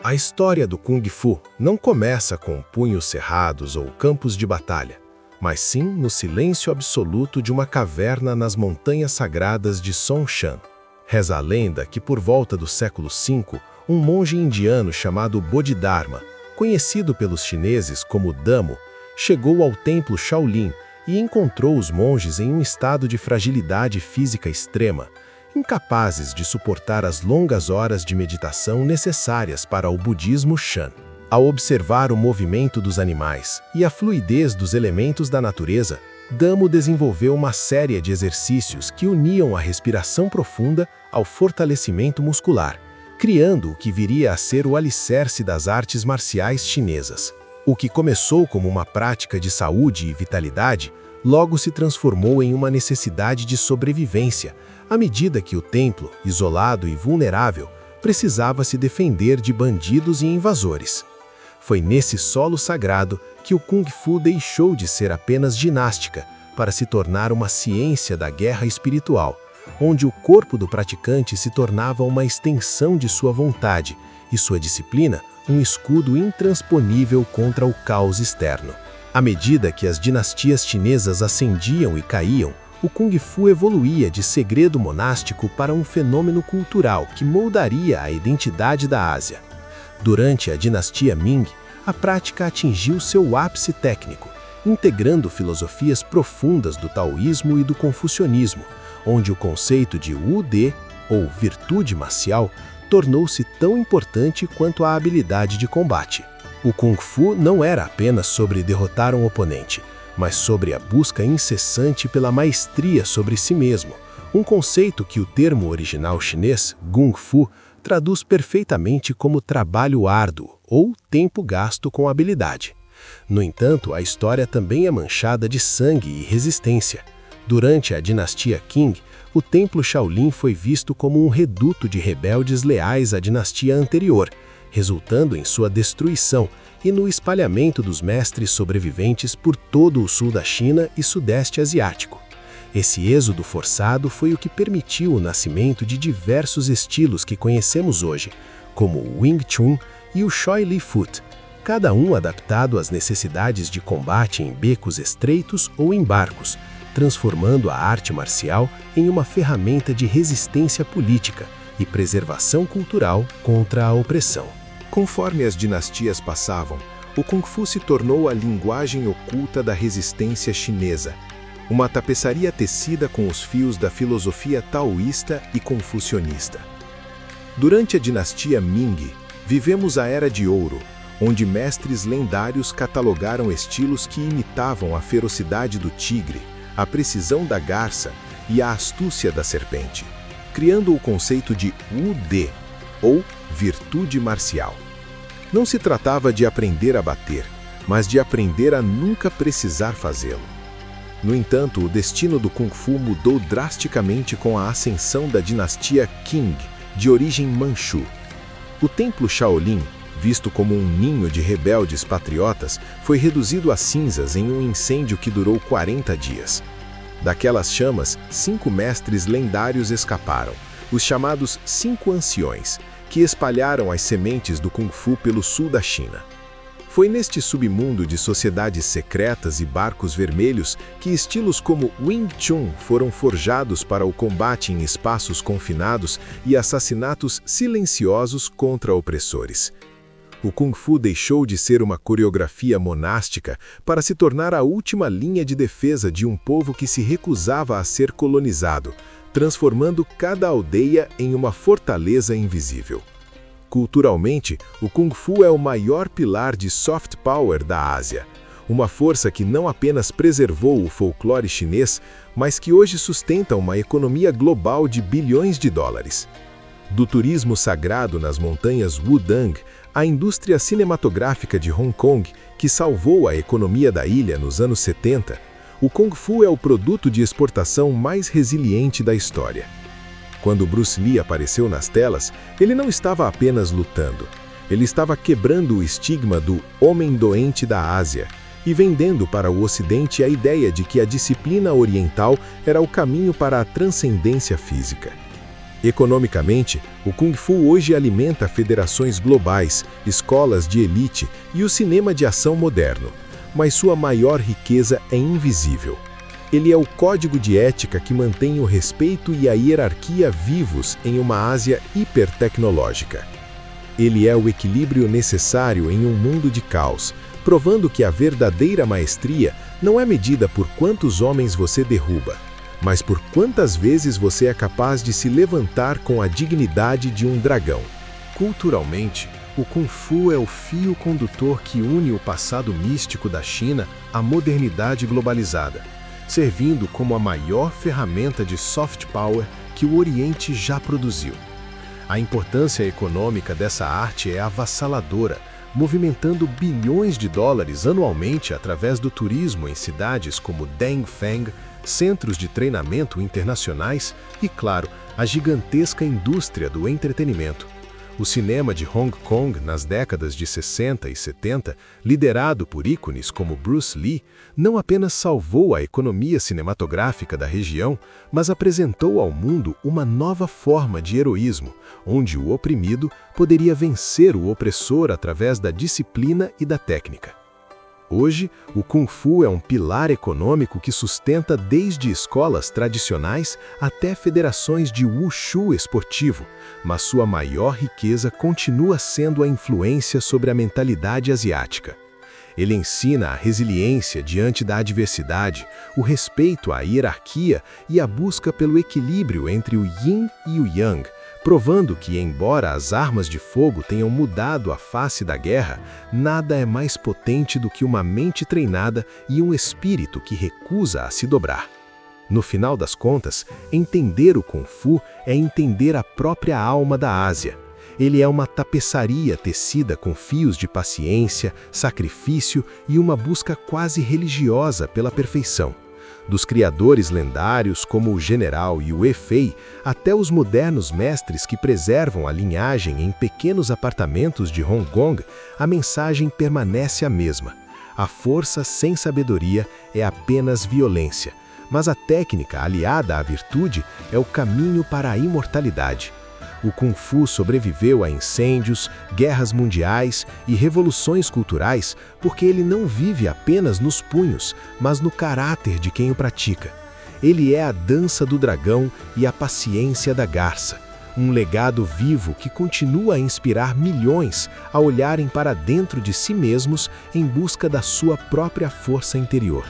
A história do Kung Fu não começa com punhos cerrados ou campos de batalha, mas sim no silêncio absoluto de uma caverna nas montanhas sagradas de Songshan. Reza a lenda que por volta do século V, um monge indiano chamado Bodhidharma, conhecido pelos chineses como Damo, chegou ao templo Shaolin e encontrou os monges em um estado de fragilidade física extrema, incapazes de suportar as longas horas de meditação necessárias para o budismo Shan. Ao observar o movimento dos animais e a fluidez dos elementos da natureza, Damo desenvolveu uma série de exercícios que uniam a respiração profunda ao fortalecimento muscular, criando o que viria a ser o alicerce das artes marciais chinesas. O que começou como uma prática de saúde e vitalidade, logo se transformou em uma necessidade de sobrevivência, à medida que o templo, isolado e vulnerável, precisava se defender de bandidos e invasores. Foi nesse solo sagrado que o Kung Fu deixou de ser apenas ginástica para se tornar uma ciência da guerra espiritual, onde o corpo do praticante se tornava uma extensão de sua vontade e sua disciplina um escudo intransponível contra o caos externo. À medida que as dinastias chinesas ascendiam e caíam, o Kung Fu evoluía de segredo monástico para um fenômeno cultural que moldaria a identidade da Ásia. Durante a dinastia Ming, a prática atingiu seu ápice técnico, integrando filosofias profundas do taoísmo e do confucionismo, onde o conceito de Wu De, ou virtude marcial, tornou-se tão importante quanto a habilidade de combate. O Kung Fu não era apenas sobre derrotar um oponente, mas sobre a busca incessante pela maestria sobre si mesmo, um conceito que o termo original chinês, Gung Fu, traduz perfeitamente como trabalho árduo ou tempo gasto com habilidade. No entanto, a história também é manchada de sangue e resistência. Durante a dinastia Qing, o templo Shaolin foi visto como um reduto de rebeldes leais à dinastia anterior, resultando em sua destruição e no espalhamento dos mestres sobreviventes por todo o sul da China e sudeste asiático. Esse êxodo forçado foi o que permitiu o nascimento de diversos estilos que conhecemos hoje, como o Wing Chun e o Choi Li Fut, cada um adaptado às necessidades de combate em becos estreitos ou em barcos, transformando a arte marcial em uma ferramenta de resistência política e preservação cultural contra a opressão. Conforme as dinastias passavam, o Kung Fu se tornou a linguagem oculta da resistência chinesa, uma tapeçaria tecida com os fios da filosofia taoísta e confucionista. Durante a dinastia Ming, vivemos a Era de Ouro, onde mestres lendários catalogaram estilos que imitavam a ferocidade do tigre, a precisão da garça e a astúcia da serpente, criando o conceito de Wu De, ou virtude marcial. Não se tratava de aprender a bater, mas de aprender a nunca precisar fazê-lo. No entanto, o destino do Kung Fu mudou drasticamente com a ascensão da dinastia Qing, de origem Manchu. O templo Shaolin, visto como um ninho de rebeldes patriotas, foi reduzido a cinzas em um incêndio que durou 40 dias. Daquelas chamas, 5 mestres lendários escaparam, os chamados 5 anciões, que espalharam as sementes do Kung Fu pelo sul da China. Foi neste submundo de sociedades secretas e barcos vermelhos que estilos como Wing Chun foram forjados para o combate em espaços confinados e assassinatos silenciosos contra opressores. O Kung Fu deixou de ser uma coreografia monástica para se tornar a última linha de defesa de um povo que se recusava a ser colonizado, transformando cada aldeia em uma fortaleza invisível. Culturalmente, o Kung Fu é o maior pilar de soft power da Ásia, uma força que não apenas preservou o folclore chinês, mas que hoje sustenta uma economia global de bilhões de dólares. Do turismo sagrado nas montanhas Wudang, à indústria cinematográfica de Hong Kong, que salvou a economia da ilha nos anos 70, o Kung Fu é o produto de exportação mais resiliente da história. Quando Bruce Lee apareceu nas telas, ele não estava apenas lutando. Ele estava quebrando o estigma do homem doente da Ásia e vendendo para o Ocidente a ideia de que a disciplina oriental era o caminho para a transcendência física. Economicamente, o Kung Fu hoje alimenta federações globais, escolas de elite e o cinema de ação moderno. Mas sua maior riqueza é invisível. Ele é o código de ética que mantém o respeito e a hierarquia vivos em uma Ásia hipertecnológica. Ele é o equilíbrio necessário em um mundo de caos, provando que a verdadeira maestria não é medida por quantos homens você derruba, mas por quantas vezes você é capaz de se levantar com a dignidade de um dragão. Culturalmente, o Kung Fu é o fio condutor que une o passado místico da China à modernidade globalizada, servindo como a maior ferramenta de soft power que o Oriente já produziu. A importância econômica dessa arte é avassaladora, movimentando bilhões de dólares anualmente através do turismo em cidades como Dangfeng, centros de treinamento internacionais e, claro, a gigantesca indústria do entretenimento. O cinema de Hong Kong, nas décadas de 60 e 70, liderado por ícones como Bruce Lee, não apenas salvou a economia cinematográfica da região, mas apresentou ao mundo uma nova forma de heroísmo, onde o oprimido poderia vencer o opressor através da disciplina e da técnica. Hoje, o Kung Fu é um pilar econômico que sustenta desde escolas tradicionais até federações de Wushu esportivo, mas sua maior riqueza continua sendo a influência sobre a mentalidade asiática. Ele ensina a resiliência diante da adversidade, o respeito à hierarquia e a busca pelo equilíbrio entre o Yin e o Yang, provando que, embora as armas de fogo tenham mudado a face da guerra, nada é mais potente do que uma mente treinada e um espírito que recusa a se dobrar. No final das contas, entender o Kung Fu é entender a própria alma da Ásia. Ele é uma tapeçaria tecida com fios de paciência, sacrifício e uma busca quase religiosa pela perfeição. Dos criadores lendários como o General e o Efei, até os modernos mestres que preservam a linhagem em pequenos apartamentos de Hong Kong, a mensagem permanece a mesma. A força sem sabedoria é apenas violência, mas a técnica aliada à virtude é o caminho para a imortalidade. O Kung Fu sobreviveu a incêndios, guerras mundiais e revoluções culturais porque ele não vive apenas nos punhos, mas no caráter de quem o pratica. Ele é a dança do dragão e a paciência da garça, um legado vivo que continua a inspirar milhões a olharem para dentro de si mesmos em busca da sua própria força interior.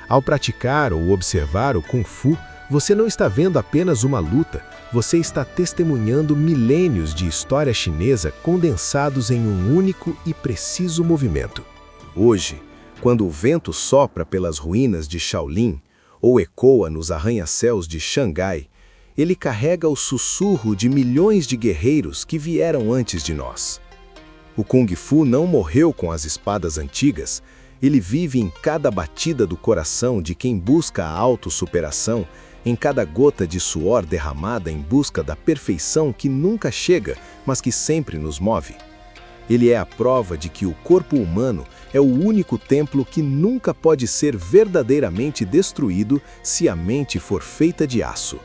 Ao praticar ou observar o Kung Fu, você não está vendo apenas uma luta, você está testemunhando milênios de história chinesa condensados em um único e preciso movimento. Hoje, quando o vento sopra pelas ruínas de Shaolin ou ecoa nos arranha-céus de Xangai, ele carrega o sussurro de milhões de guerreiros que vieram antes de nós. O Kung Fu não morreu com as espadas antigas, ele vive em cada batida do coração de quem busca a autossuperação, em cada gota de suor derramada em busca da perfeição que nunca chega, mas que sempre nos move. Ele é a prova de que o corpo humano é o único templo que nunca pode ser verdadeiramente destruído se a mente for feita de aço.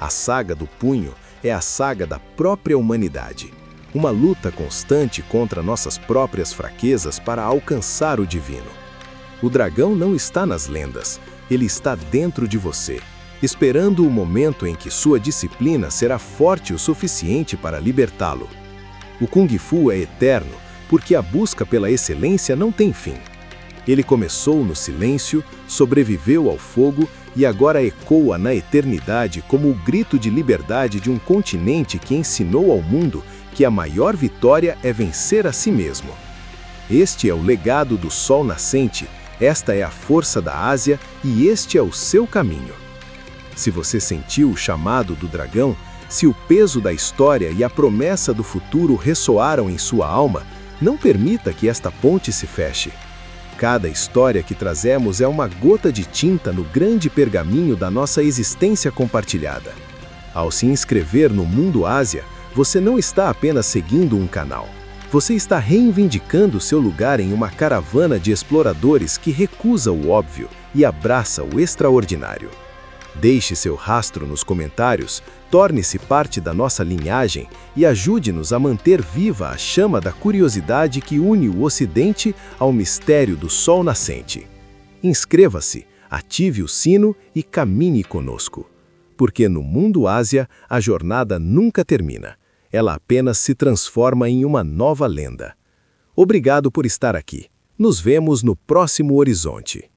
A saga do punho é a saga da própria humanidade, uma luta constante contra nossas próprias fraquezas para alcançar o divino. O dragão não está nas lendas, ele está dentro de você, esperando o momento em que sua disciplina será forte o suficiente para libertá-lo. O Kung Fu é eterno porque a busca pela excelência não tem fim. Ele começou no silêncio, sobreviveu ao fogo e agora ecoa na eternidade como o grito de liberdade de um continente que ensinou ao mundo que a maior vitória é vencer a si mesmo. Este é o legado do Sol Nascente, esta é a força da Ásia e este é o seu caminho. Se você sentiu o chamado do dragão, se o peso da história e a promessa do futuro ressoaram em sua alma, não permita que esta ponte se feche. Cada história que trazemos é uma gota de tinta no grande pergaminho da nossa existência compartilhada. Ao se inscrever no Mundo Ásia, você não está apenas seguindo um canal. Você está reivindicando seu lugar em uma caravana de exploradores que recusa o óbvio e abraça o extraordinário. Deixe seu rastro nos comentários, torne-se parte da nossa linhagem e ajude-nos a manter viva a chama da curiosidade que une o Ocidente ao mistério do Sol nascente. Inscreva-se, ative o sino e caminhe conosco. Porque no mundo Ásia, a jornada nunca termina. Ela apenas se transforma em uma nova lenda. Obrigado por estar aqui. Nos vemos no próximo horizonte.